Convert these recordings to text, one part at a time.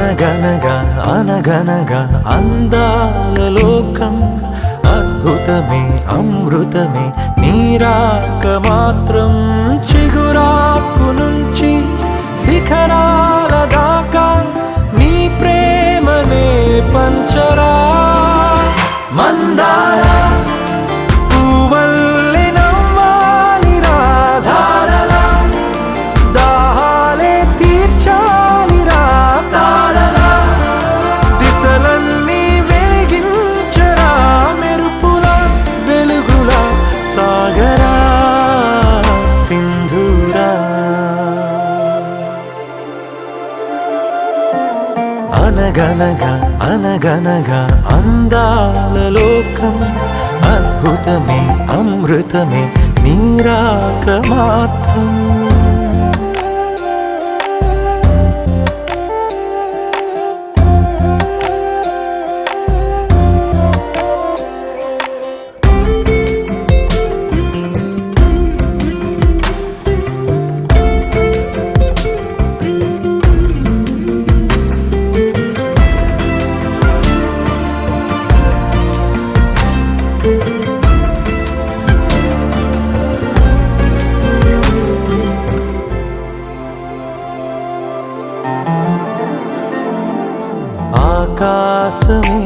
అనగనగా అనగనగా అందాల లోకం అద్భుతమే అమృతమే నీరాక మాత్రం చిగురాకు నుంచి శిఖరాల దాకా నీ ప్రేమనే పంచరా మందార పూవల్లె నవ్వాలి రాధారలా దాహాలే తీర్చాలి రాతారలా దిశలన్నీ వెలిగించరా మెరుపులా వెలుగులా సాగరా సింధూరా అనగనగా అనగనగా అందాల లోకం అద్భుతమే అమృతమే నీరాక మాత్రం ఆకాశమే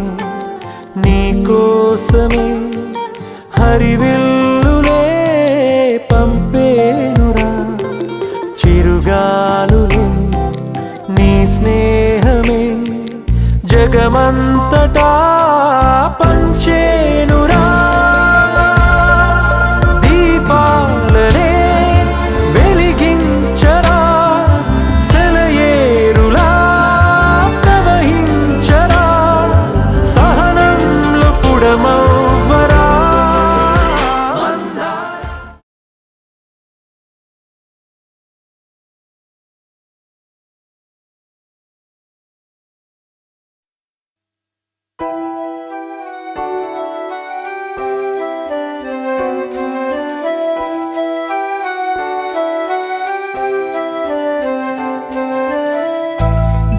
నీకోసమే హరివిల్లులే పంపేనురా చిరుగాలులే నీ స్నేహమే జగమంతటా పంచేనురా దీపాలనే వెలిగించరా సెలయేరులా ప్రవహించరా సహనంలో పుడమవ్వరా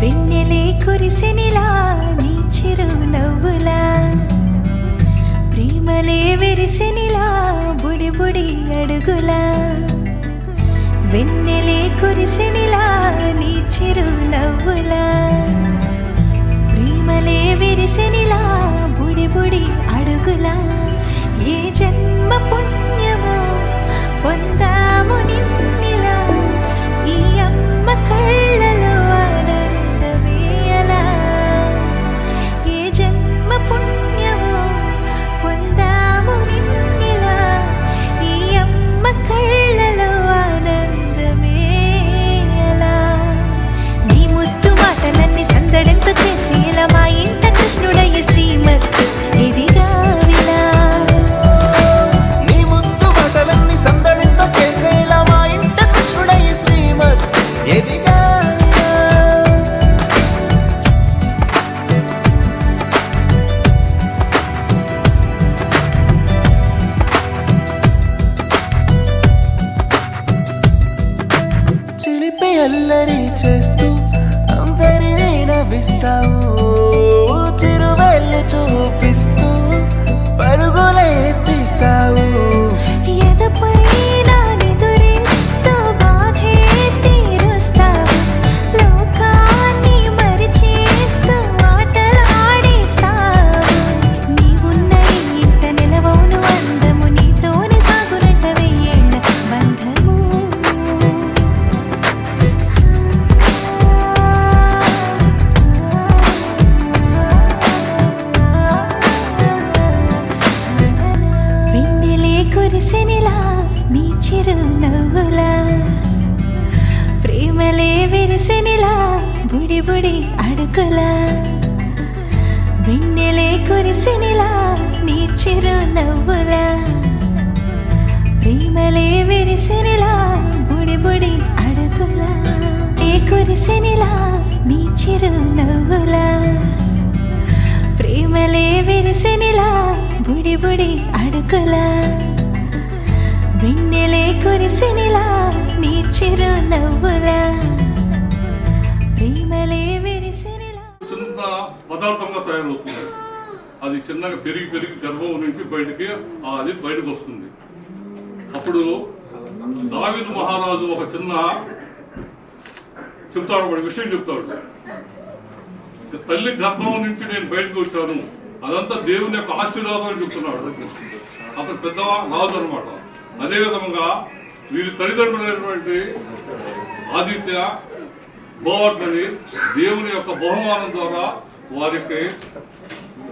వెన్నెలే కురిసినిలా నీ చిరు నవ్వులా ప్రేమలే విరిసినిలా బుడి బుడి అడుగులా వెన్నెలే కురిసినిలా నీ చిరు నవ్వులా ప్రేమలే విరిసినిలా బుడి బుడి అడుగులా ఏ జన్మ పుణ్యమో పొందాము నిన్నిలా ఈ అమ్మ కళ్ళలో పుణ్యమో పొందాము నిన్నిలా ఈ అమ్మ కళ్ళలో ఆనందమే అలా నీ ముద్దు మాటలన్నీ సందడంతో చేసి ఇలా మా ఇంట కృష్ణుడయ్య శ్రీమతి ఇదిగా విలా నీ ముద్దు మాటలన్నీ సందడంతో చేసేలా మా ఇంట కృష్ణుడయ్య శ్రీమతి ఎదిగా అల్లరి చేస్తూ అందరినీ నవ్విస్తావు చిరువెళ్ళు చూపిస్తూ పరుగులే తీస్తావు ఎదపై నానెదురిస్తూ బాధే తీరుస్తావు లోకాన్ని మరిచేస్తూ ఆటలాడిస్తావు నీవున్న ఇంత నిలవవును అందము నీతోనే సాగునట్ట వెయ్యేళ్ళ బంధము కురిసినిలా నీ చిరు నవ్వులా ప్రేమలే విరిసినిలా బుడి బుడి అడుగులా వెన్నెలే కురిసినిలా నీ చిరు నవ్వులా ప్రేమలే విరిసినిలా బుడి బుడి అడుగులా ఏ కురిసినిలా నీ చిరు నవ్వులా ప్రేమలే విరిసినిలా బుడి బుడి అడుగులా వెన్నెలే కురిసినిలా నీ చిరు నవ్వులా ప్రేమలే విరిసినిలా పదార్థంగా తయారవుతుంది. అది చిన్నగా పెరిగి గర్భం నుంచి అది బయటకు వస్తుంది. అప్పుడు దావీదు మహారాజు ఒక చిన్న చెప్తాడు, వాడి విషయం చెప్తాడు. తల్లి గర్భం నుంచి నేను బయటకు వచ్చాను, అదంతా దేవుని యొక్క ఆశీర్వాదం అని చెప్తున్నాడు. అతను పెద్ద రాజు అనమాట. అదేవిధంగా వీరి తల్లిదండ్రులైనటువంటి ఆదిత్య గోవర్ధని దేవుని యొక్క బహుమానం ద్వారా వారికి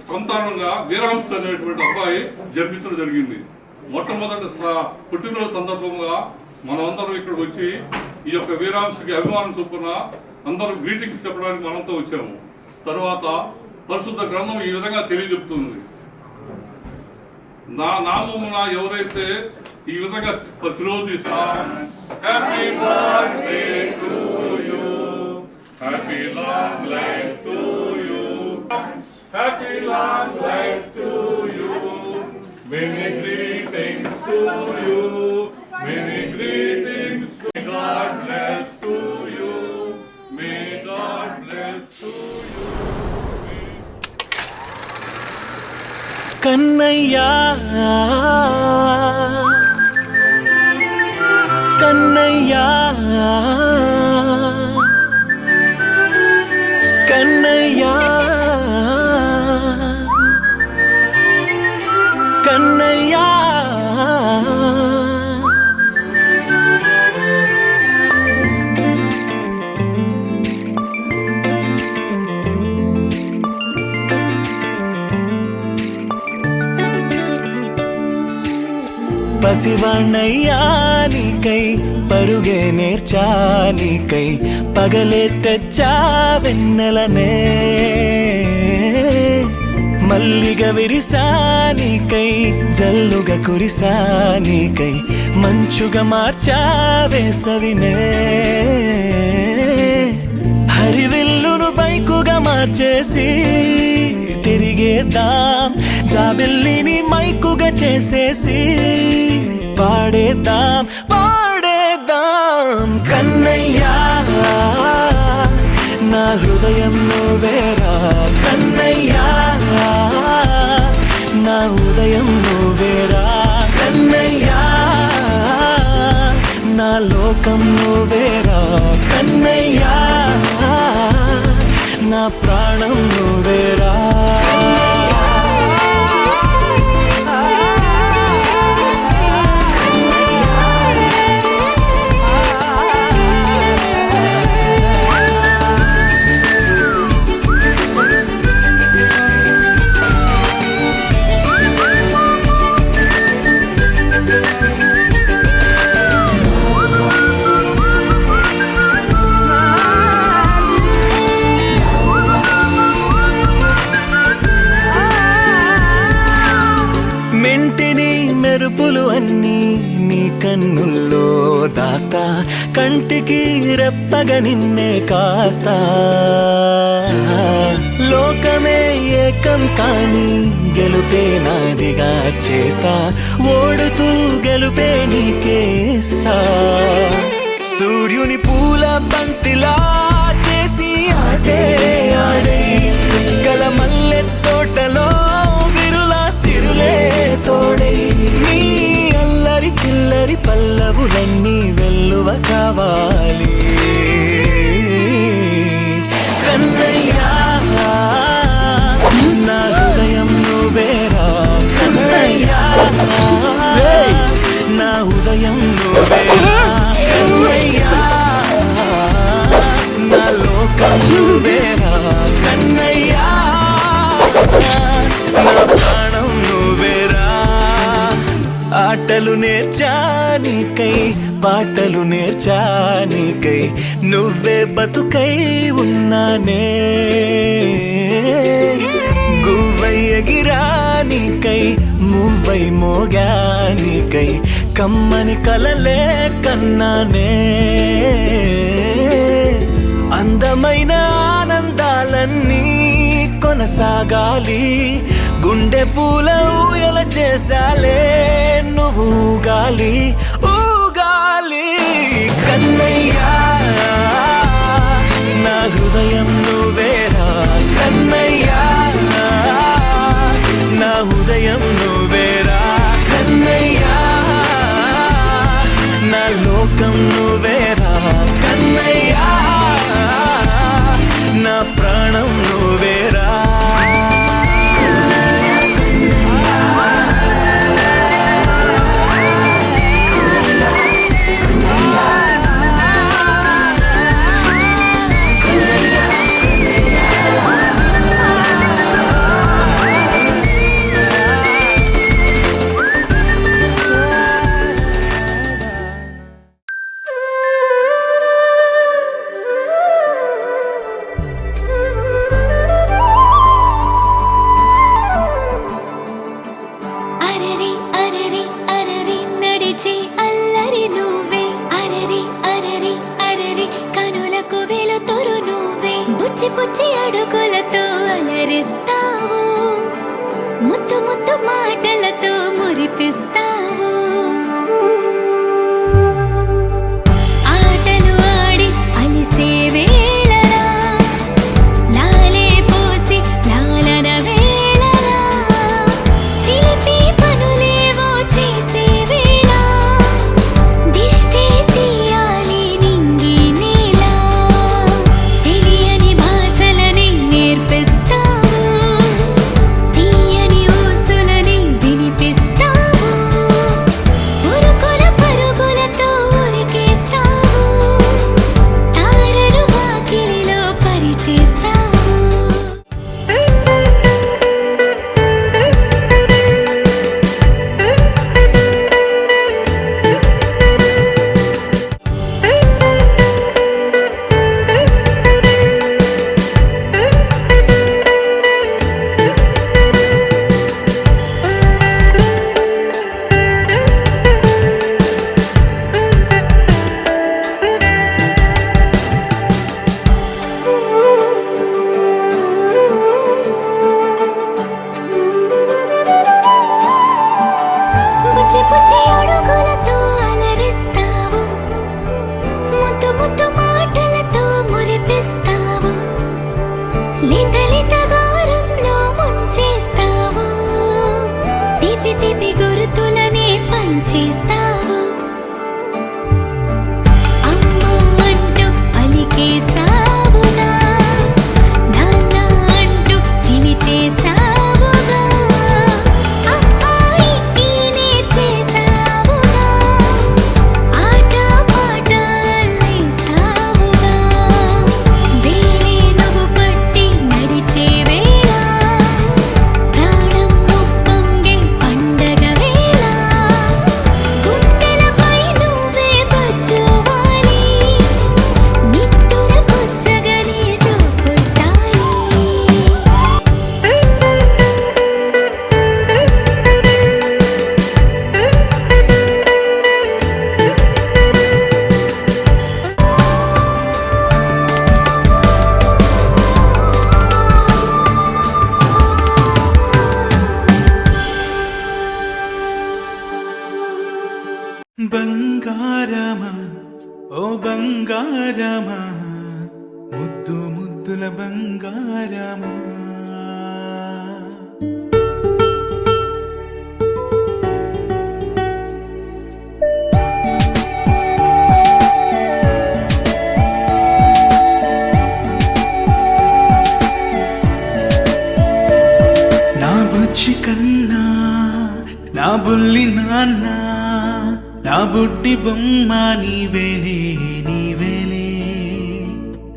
సంతానంగా వీరాంశ అనేటువంటి అబ్బాయి జన్మించడం జరిగింది. మొట్టమొదటి పుట్టినరోజు సందర్భంగా మనమందరం ఇక్కడికి వచ్చి ఈ యొక్క వీరాంశకి అభిమానం చొప్పున అందరూ గ్రీటింగ్స్ చెప్పడానికి మనంతా వచ్చాము. తర్వాత పరిశుద్ధ గ్రంథం ఈ విధంగా తెలియజెప్తుంది. నా నామమున ఎవరైతే ఈ విధంగా ప్రతిరోజు happy birthday to you, happy long life to you, happy long life to you, many greetings to you, many greetings, God bless to you, may God bless to you. Kannayya Kannayya Kannayya Kannayya పసివాణ్ణయ్యా నీకై పరుగే నేర్చా నీకై పగలే తెచ్చా వెన్నెలనే మల్లిగ విరిసా నీకై జల్లుగా కురిసా నీకై మంచుగా మార్చా వేసవినే హరివిల్లును బైకుగా మార్చేసి తిరిగేద్దాం జాబిల్లిని మైకుగా చేసేసి పాడేద్దాం కన్నయ్యా నా హృదయం నువ్వేరా కన్నయ్యా నా ఉదయం నువ్వేరా కన్నయ్యా నా లోకం నువ్వేరా కన్నయ్యా నా ప్రాణం నువ్వేరా. మెంటిని మెరుపులు అన్నీ నీ కన్నుల్లో దాస్తా కంటికి రెప్పగా నిన్నే కాస్తా లోకమే ఏకం కాని గెలుపే నాదిగా చేస్తా ఓడుతూ గెలుపే నీకేస్తా సూర్యుని పూల బంతిలా చేసి ఆడే ఆడే చుక్కల మల్లె తోటలో సిరులే తోడై నీ అల్లరి చిల్లరి పల్లవులన్నీ వెల్లువ కావాలి కన్నయ్యా నా హృదయం నువ్వేరా కన్నయ్యా నా ఉదయం నువ్వేరా కన్నయ్యా నా లోకం నువ్వేరా కన్నయ్యా నా ప్రాణం నువ్వేరా. ఆటలు నేర్చా నీకై పాటలు నేర్చా నీకై నువ్వే బతుకై ఉన్నానే గువ్వై ఎగిరా నీకై మువ్వై మోగా నీకై కమ్మని కలలే కన్నానే అందమైన ఆనందాలన్నీ కొనసాగాలి గుండె పూల ఊయల చేసాలే నువ్వు ఊగాలి ఊగాలి కన్నయ్యా నా హృదయం నువ్వేరా కన్నయ్యా బుజ్జి అడుగులతో అలరిస్తావు, ముత్తు ముత్తు మాటలతో మురిపిస్తావు. ఆటలు ఆడి అలిసే వేళలా, లాలే పోసి లాలన వేళలా, చిలిపి పనులేవో చేసే వేళ, దిష్టి తీయాలి నింగి నేల, తెలియని భాషలని నేర్పిస్తావు, తీయని ఊసులని వినిపిస్తావు, ఉరుకుల పరుగులతో ఉరికేస్తావు, తారలు వాకిలిలో పరిచేస్తావు. బుజ్జి బుజ్జి అడుగులతో అలరిస్తావు, ముద్దు ముద్దు మాటలతో మురిపిస్తావు, లేత లేత గారంలో ముంచేస్తావు, తీపి తీపి గుర్తులని పంచేస్తావు. అమ్మా అంటూ పలికేసావుగా, నాన్న అంటూ పిలిచేసావుగా, అమ్మాయి నేర్చేసావుగా, ఆట పాట అల్లేసావుగా, వేరే నువ్వు పట్టి నడిచే వేళ, ప్రాణం ఉప్పొంగే పండగ వేళ, గుండెలపై నువ్వే బజ్జువాలి, నిత్తుర పుచ్చగని జోకొట్టాలి. బంగారమా ఓ బంగారమా, ముద్దు ముద్దుల బంగారమా. నా బుజ్జి కన్నా నా బుల్లి నాన్న, నా బుడ్డి బొమ్మ నీవేలే నీవేలే,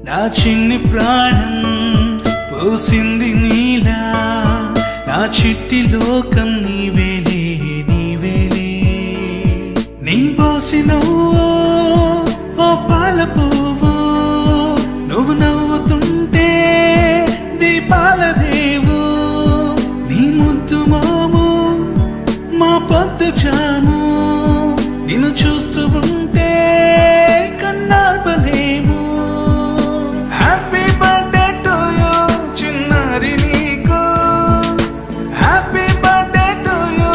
నా చిన్ని ప్రాణం పోసింది నీలా, నా చిట్టి లోకం నీవేలే నీవేలే. నీ పోసినవో ఓ పాల పువ్వో, నువ్వు నవ్వుతుంటే దీపాల రేవు, నీ ముద్దు మోము మా పొద్దు జాము, నిన్ను చూస్తూ ఉంటే కన్నార్పలేము. హ్యాపీ బర్త్డే టు యూ చిన్నారి నీకు, హ్యాపీ బర్త్డే టు యూ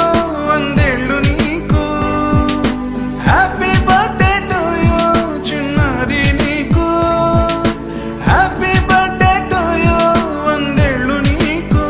వందేళ్ళు నీకు, హ్యాపీ బర్త్డే టు యూ చిన్నారి నీకు, హ్యాపీ బర్త్డే టు యూ వందేళ్ళు నీకు.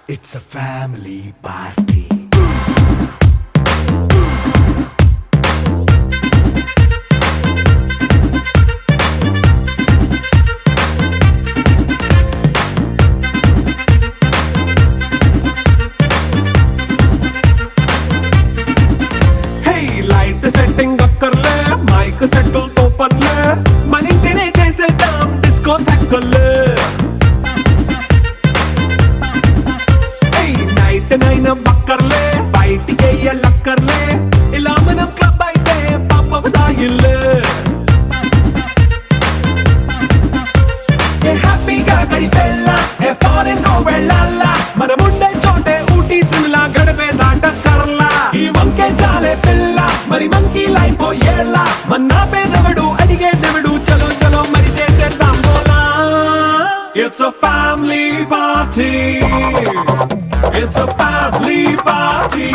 It's a family party. Hey, light setting అక్కర్లే మైక్ సెట్టుల్ తో పనులే మన ఇంటినే చేసేద్దాం డిస్కో థక్కర్లే నైట్ నైన్ బక్కర్లే బయటికి లక్కర్లే ఇలా మనం క్లబ్ అయితే పాపదాయిల్లే హ్యాపీగా గడిపెళ్ళ ఏ ఫారెన్ వెళ్ళాల మనముండే చోటే ఊటీ సిమ్లా గడిపే దాటక్కర్లా ఈ వంకే చాలే పిల్ల మరి మంకీ లైఫ్ ఏళ్ళ మన్నా పేదవడు అడిగేదెవడు చలో చలో మరి చేసేద్దాం బోలా It's a family party. It's a family party.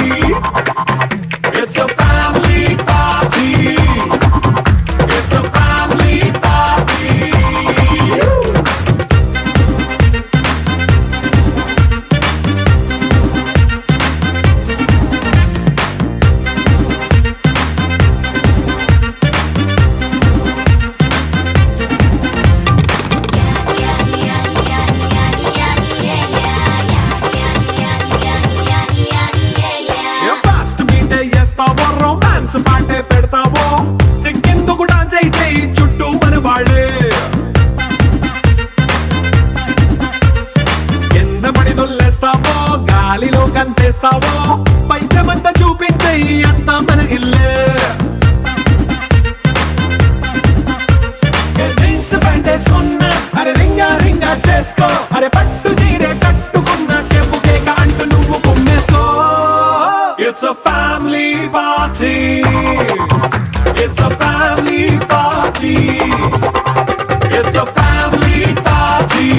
It's a family party. It's a family party. Fast meet చేస్తావో రొమాన్స్ పాటే పెడతావో సిక్కిందుకు డాన్స్ అయితే చుట్టూ మన వాళ్ళే కింద పడి దొల్లేస్తావో గాలిలో కంతేస్తావో పైచమంతా చూపించే అంతా మన ఇల్లే జీన్స్ ప్యాంట్ వేసుకున్నా అరే రింగా రింగా చేసుకో అరే పట్టు చీరే కట్టుకున్నా చెప్పు కేక అంటూ నువ్వు కుమ్మేసుకో It's a family party. It's a family party. It's a family party.